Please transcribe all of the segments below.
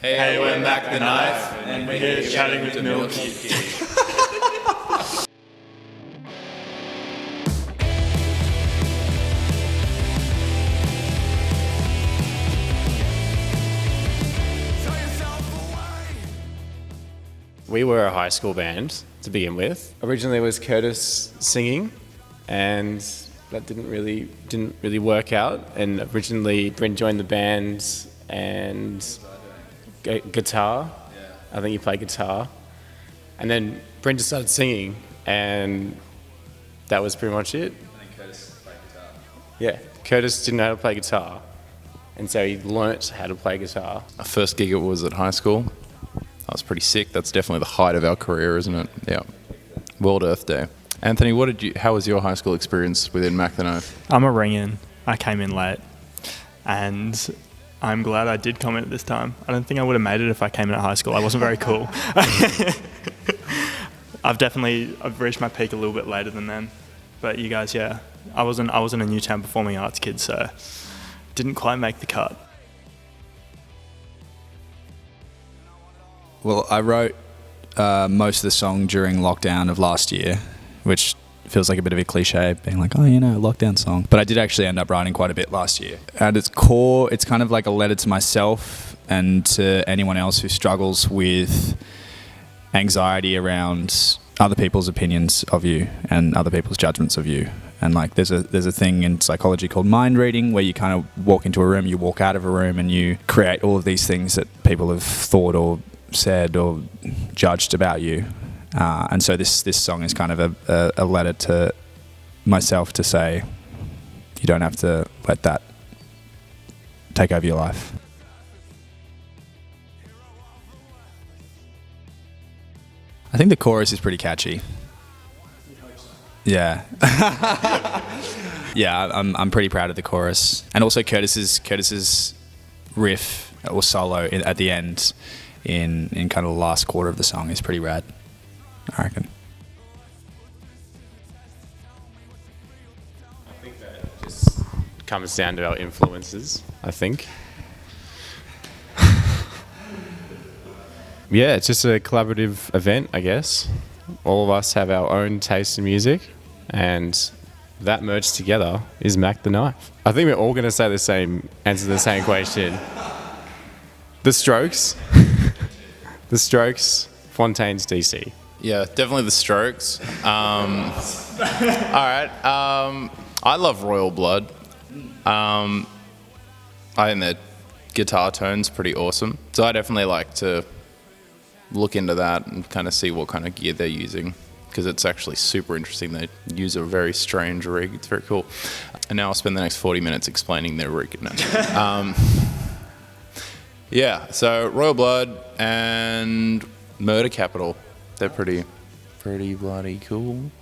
Hey, we're Mac the Knife, and we're here chatting with Milky. We were a high school band to begin with. Originally it was Curtis singing, and that didn't really work out. And originally Bryn joined the band and guitar. I think he played guitar. And then Bryn just started singing, and that was pretty much it. And then Curtis played guitar. Yeah, Curtis didn't know how to play guitar, and so he learnt how to play guitar. Our first gig was at high school. That was pretty sick. That's definitely the height of our career, isn't it? Yeah. World Earth Day. Anthony, how was your high school experience within Mac the Knife? I'm a ring-in. I came in late, and I'm glad I did come in at this time. I don't think I would have made it if I came in at high school. I wasn't very cool. I've reached my peak a little bit later than then. But you guys, yeah, I wasn't a Newtown Performing Arts kid, so didn't quite make the cut. Well, I wrote most of the song during lockdown of last year, which feels like a bit of a cliche, being like, oh, lockdown song. But I did actually end up writing quite a bit last year. At its core, it's kind of like a letter to myself and to anyone else who struggles with anxiety around other people's opinions of you and other people's judgments of you. And like there's a thing in psychology called mind reading, where you kind of walk into a room, you walk out of a room, and you create all of these things that people have thought or said or judged about you. And so this song is kind of a letter to myself to say, you don't have to let that take over your life. I think the chorus is pretty catchy. Yeah. Yeah, I'm pretty proud of the chorus. And also Curtis's riff or solo at the end in kind of the last quarter of the song is pretty rad, I reckon. I think that just comes down to our influences, I think. Yeah, it's just a collaborative event, I guess. All of us have our own taste in music, and that merged together is Mac the Knife. I think we're all going to answer the same question. The Strokes. The Strokes, Fontaine's DC. Yeah, definitely the Strokes. All right. I love Royal Blood. I think their guitar tone's pretty awesome. So I definitely like to look into that and kind of see what kind of gear they're using, because it's actually super interesting. They use a very strange rig. It's very cool. And now I'll spend the next 40 minutes explaining their rig. No. Yeah, so Royal Blood and Murder Capital. They're pretty bloody cool.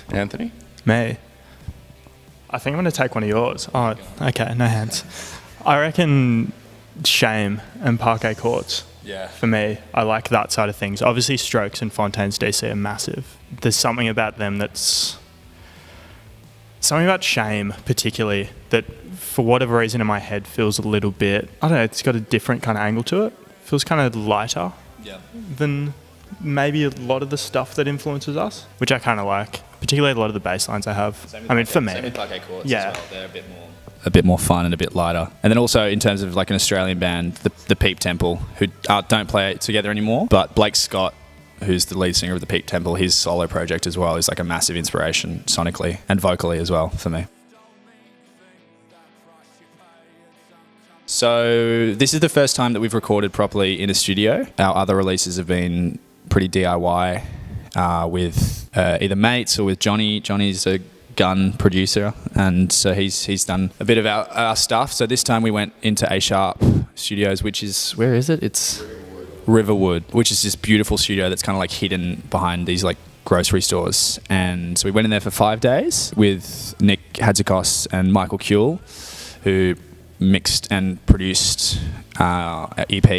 Anthony? Me? I think I'm going to take one of yours. Oh, okay, no hands. I reckon Shame and Parquet Courts. Yeah. For me, I like that side of things. Obviously, Strokes and Fontaine's DC are massive. There's something about them something about Shame, particularly, that for whatever reason in my head feels a little bit, I don't know, it's got a different kind of angle to it. Feels kind of lighter than maybe a lot of the stuff that influences us, which I kind of like, particularly a lot of the bass lines I have. For me. Same with Parquet Courts Yeah. as well. They're a bit more fun and a bit lighter. And then also in terms of like an Australian band, the Peep Temple, who don't play it together anymore, but Blake Scott, who's the lead singer of the Peep Temple, his solo project as well is like a massive inspiration sonically and vocally as well for me. So this is the first time that we've recorded properly in a studio. Our other releases have been pretty DIY with either mates or with Johnny. Johnny's a gun producer, and so he's done a bit of our stuff. So this time we went into A Sharp Studios, which is, where is it? It's Riverwood, which is this beautiful studio that's kind of like hidden behind these like grocery stores. And so we went in there for 5 days with Nick Hadzikos and Michael Kuehl, who mixed and produced our EP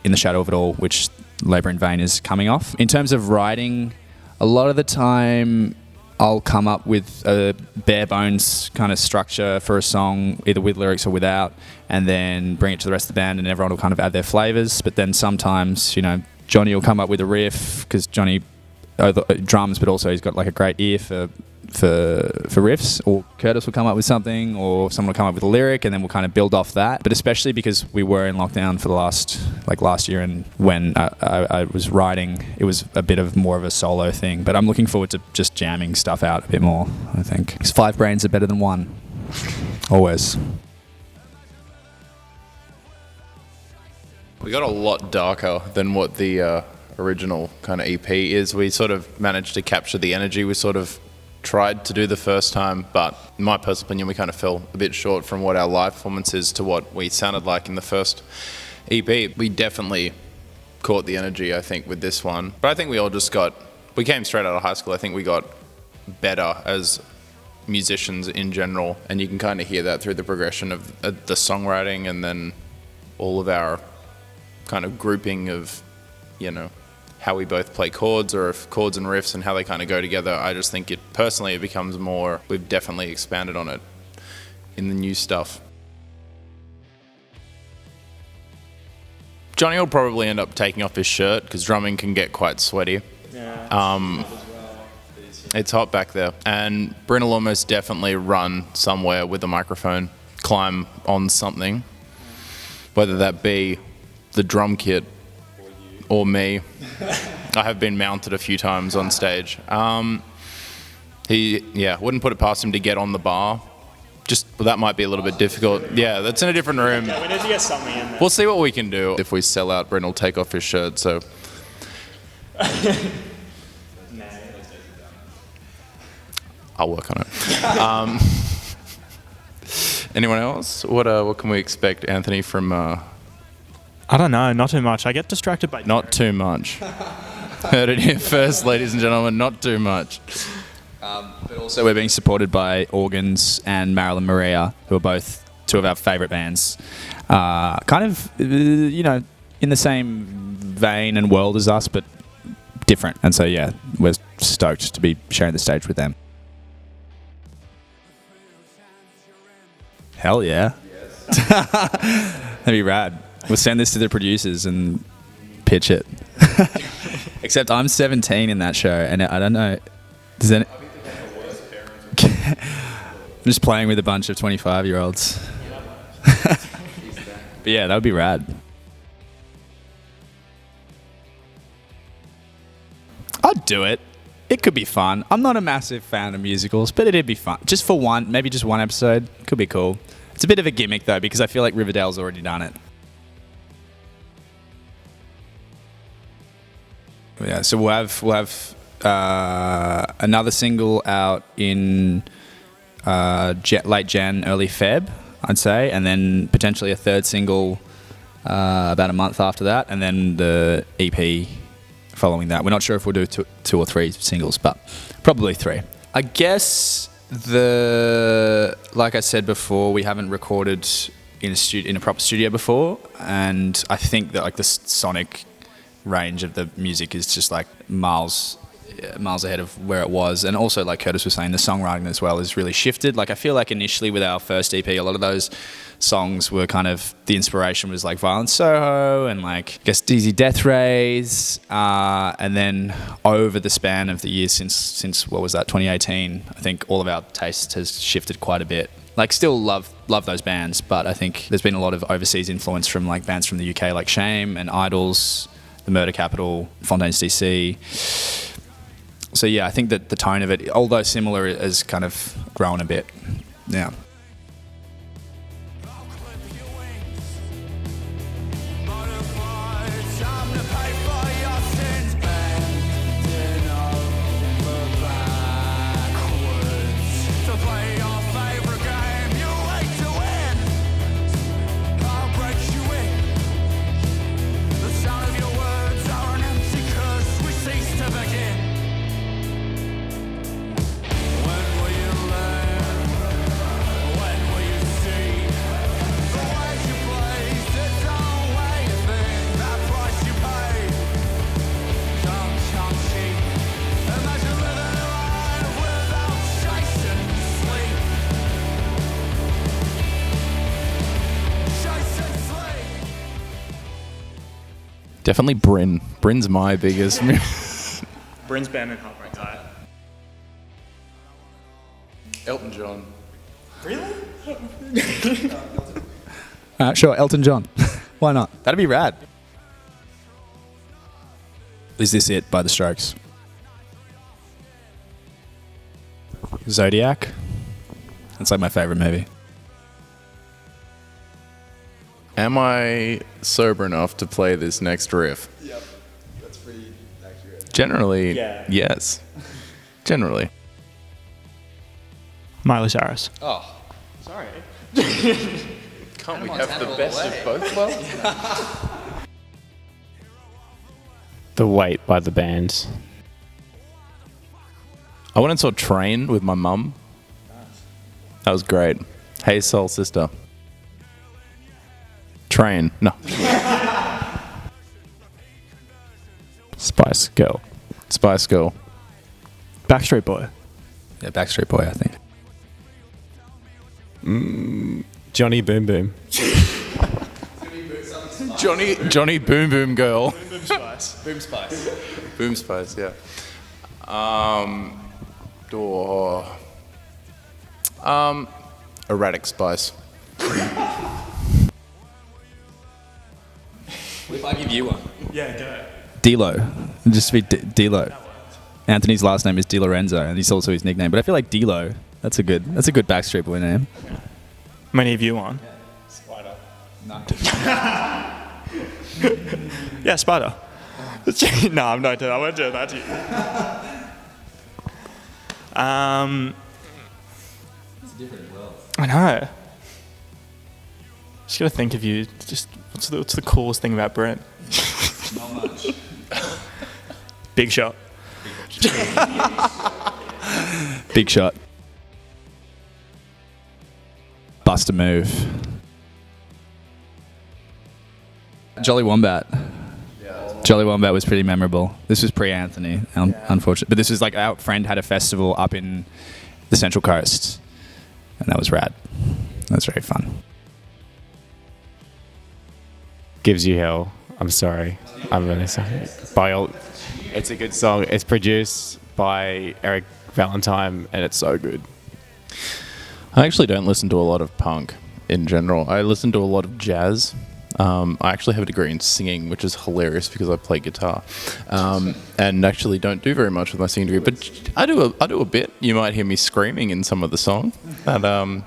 In the Shadow of It All, which Labour in Vain is coming off. In terms of writing, a lot of the time I'll come up with a bare bones kind of structure for a song, either with lyrics or without, and then bring it to the rest of the band, and everyone will kind of add their flavors. But then sometimes, Johnny will come up with a riff, because Johnny drums, but also he's got like a great ear for riffs, or Curtis will come up with something, or someone will come up with a lyric, and then we'll kind of build off that. But especially because we were in lockdown for the last year, and when I was writing, it was a bit of more of a solo thing. But I'm looking forward to just jamming stuff out a bit more, I think. Because 5 brains are better than 1. Always. We got a lot darker than what the original kind of EP is. We sort of managed to capture the energy we sort of tried to do the first time, but in my personal opinion, we kind of fell a bit short from what our live performance is to what we sounded like in the first EP. We definitely caught the energy, I think, with this one. But I think we all we came straight out of high school. I think we got better as musicians in general, and you can kind of hear that through the progression of the songwriting, and then all of our kind of grouping of, how we both play chords, or if chords and riffs and how they kind of go together. I just think it becomes more, we've definitely expanded on it in the new stuff. Johnny will probably end up taking off his shirt because drumming can get quite sweaty. Yeah. It's hot back there. And Bryn will almost definitely run somewhere with a microphone, climb on something, whether that be the drum kit or me. I have been mounted a few times on stage. Wouldn't put it past him to get on the bar. That might be a little bit difficult. Yeah, that's in a different room. We need to get something in there. We'll see what we can do. If we sell out, Bryn will take off his shirt, so... I'll work on it. Anyone else? What can we expect, Anthony, from... I don't know, not too much. I get distracted by... Not too much. Heard it here first, ladies and gentlemen, not too much. But also we're being supported by Organs and Marilyn Maria, who are both 2 of our favourite bands. Kind of, in the same vein and world as us, but different. And so, yeah, we're stoked to be sharing the stage with them. Hell yeah. Yes. That'd be rad. We'll send this to the producers and pitch it. Except I'm 17 in that show, and I don't know. I'm just playing with a bunch of 25-year-olds. But yeah, that would be rad. I'd do it. It could be fun. I'm not a massive fan of musicals, but it'd be fun. Just for maybe just one episode. Could be cool. It's a bit of a gimmick, though, because I feel like Riverdale's already done it. Yeah, so we'll have another single out in late Jan, early Feb, I'd say, and then potentially a third single about a month after that, and then the EP following that. We're not sure if we'll do 2 or 3 singles, but probably 3. I guess like I said before, we haven't recorded in a proper studio before, and I think that like the sonic range of the music is just like miles ahead of where it was. And also, like Curtis was saying, the songwriting as well is really shifted. Like I feel like initially with our first EP, a lot of those songs were kind of, the inspiration was like Violent Soho and like I guess Dizzy Death Rays, and then over the span of the years since what was that, 2018, I think all of our taste has shifted quite a bit. Like still love those bands, but I think there's been a lot of overseas influence from like bands from the UK like Shame and Idols, The Murder Capital, Fontaine's DC. So yeah, I think that the tone of it, although similar, has kind of grown a bit. Yeah. Definitely Bryn. Bryn's my biggest. Bryn's band and Heartbreak High. Elton John. Sure, Elton John. Why not? That'd be rad. Is This It by The Strokes? Zodiac? It's like my favourite movie. Am I sober enough to play this next riff? Yep, that's pretty accurate. Generally, Yeah. yes. Generally. Miley Cyrus. Oh, Sorry. Can't we have the best of both worlds? The Wait by the band. I went and saw Train with my mum. That was great. Hey Soul Sister. Train. No. Spice Girl. Spice Girl. Backstreet Boy. yeah, Backstreet Boy, I think. Johnny Boom Boom. Johnny Boom Boom Girl. Boom Spice. Boom Spice. Boom Spice, yeah. Erratic Spice. If I give you one. Yeah, go. D-Lo. It'd just be D-Lo. Anthony's last name is Di Lorenzo, and he's also his nickname. But I feel like D-Lo. That's a good Backstreet Boy name. How many of you on? Spider. No. Yeah, Spider. No, I'm not doing. I won't do that to you. It's a different world. I know. Just gotta think of you. Just what's the coolest thing about Brent? Not much. Big shot. Big shot. Bust a move. Jolly Wombat. Jolly Wombat was pretty memorable. This was pre-Anthony, unfortunately. But this was like our friend had a festival up in the Central Coast, and that was rad. That was very fun. Gives You Hell. I'm sorry. I'm really sorry. It's a good song. It's produced by Eric Valentine, and it's so good. I actually don't listen to a lot of punk in general. I listen to a lot of jazz. I actually have a degree in singing, which is hilarious because I play guitar, and actually don't do very much with my singing degree. But I do a bit. You might hear me screaming in some of the song, and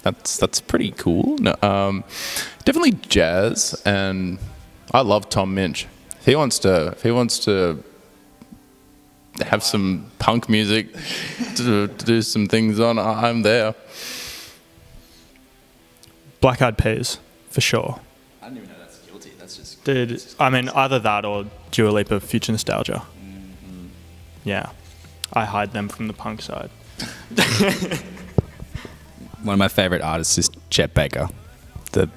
that's pretty cool. No, definitely jazz, and I love Tom Minch. If he wants to have some punk music to do some things on, I'm there. Black Eyed Peas, for sure. I didn't even know that's guilty. That's just... Dude, I mean, either that or Dua Lipa Future Nostalgia. Mm-hmm. Yeah. I hide them from the punk side. One of my favorite artists is Chet Baker, the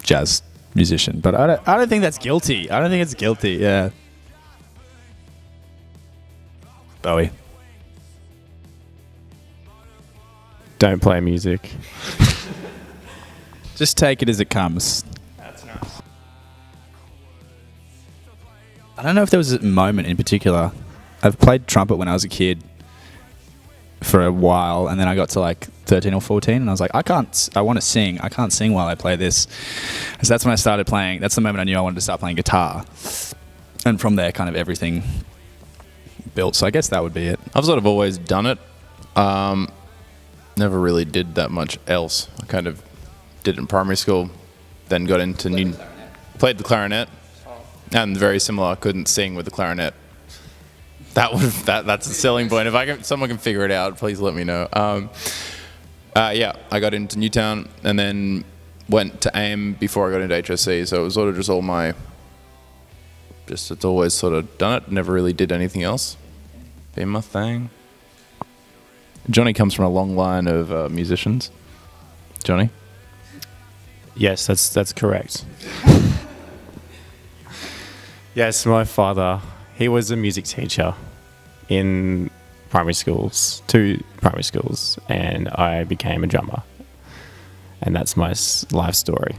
jazz musician. But I don't think that's guilty. I don't think it's guilty. Yeah. Bowie. Don't play music. Just take it as it comes. That's nice. I don't know if there was a moment in particular. I've played trumpet when I was a kid for a while, and then I got to like 13 or 14, and I was like, I want to sing. I can't sing while I play this. So that's when I started playing. That's the moment I knew I wanted to start playing guitar. And from there, kind of everything built. So I guess that would be it. I've sort of always done it. Never really did that much else. I kind of did it in primary school, then got into played the clarinet, and very similar. I couldn't sing with the clarinet. That's a selling point. If someone can figure it out, please let me know. Yeah, I got into Newtown and then went to AIM before I got into HSC. So it was sort of just all it's always sort of done it. Never really did anything else. Been my thing. Johnny comes from a long line of musicians. Johnny? Yes, that's correct. Yes, my father, he was a music teacher in primary schools, 2 primary schools, and I became a drummer. And that's my life story.